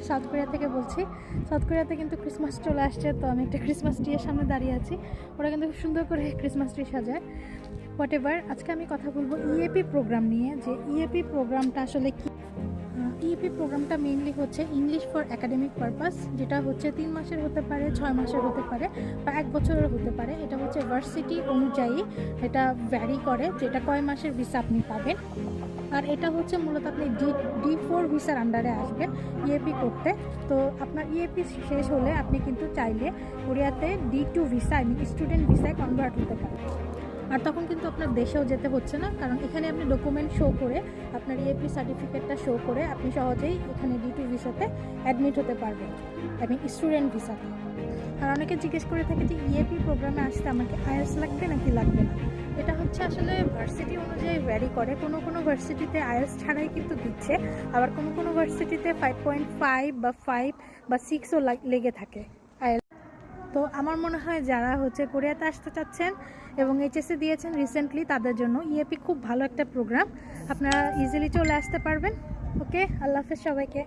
South Korea থেকে বলছি। South কোরিয়াতে কিন্তু ক্রিসমাস চলে আসছে, তো আমি একটা ক্রিসমাস ট্রির সামনে দাঁড়িয়ে আছি। ওরা কিন্তু খুব সুন্দর করে ক্রিসমাস ট্রি সাজায়। হোয়াট এভার, আজকে আমি কথা বলবো ইএপি প্রোগ্রাম নিয়ে, যে ইএপি প্রোগ্রামটা আসলে কি। ইএপি প্রোগ্রামটা মেইনলি হচ্ছে ইংলিশ ফর একাডেমিক পারপাস, যেটা হচ্ছে 3 মাসের হতে পারে, 6 মাসের হতে পারে, বা 1 বছরের হতে পারে। এটা হচ্ছে ভার্সিটি অনুযায়ী এটা ভ্যারি করে, যেটা কয় মাসের ভিসা আপনি পাবেন। আর এটা হচ্ছে মূলত আপনি D4 ভিসার আন্ডারে আসবেন ইএপি করতে। তো আপনার ইএপি শেষ হলে আপনি কিন্তু চাইলে কোরিয়াতে D2 ভিসা, স্টুডেন্ট ভিসায় কনভার্ট হতে পারেন। আর তখন কিন্তু আপনার দেশেও যেতে হচ্ছে না, কারণ এখানে আপনি ডকুমেন্ট শো করে, আপনার ইএপি সার্টিফিকেটটা শো করে আপনি সহজেই এখানে D2 ভিসাতে অ্যাডমিট হতে পারবেন, স্টুডেন্ট ভিসাতে। আর অনেকে জিজ্ঞেস করে থাকে যে ইএপি প্রোগ্রামে আসতে আমাকে আইএলটিএস লাগবে নাকি লাগবে না। এটা হচ্ছে আসলে ভার্সিটি অনুযায়ী ভ্যারি করে। কোনো কোনো ভার্সিটিতে আইএলটিএস ছাড়াই কিন্তু দিচ্ছে, আবার কোনো কোনো ভার্সিটিতে 5.5 বা 5 বা 6ও লেগে থাকে আইএলটিএস। তো আমার মনে হয় যারা হচ্ছে কোরিয়াতে আসতে চাচ্ছেন এবং এইচএসসি দিয়েছেন রিসেন্টলি, তাদের জন্য ইএপি খুব ভালো একটা প্রোগ্রাম। আপনারা ইজিলি চলে আসতে পারবেন। ওকে, আল্লাহ হাফেজ সবাইকে।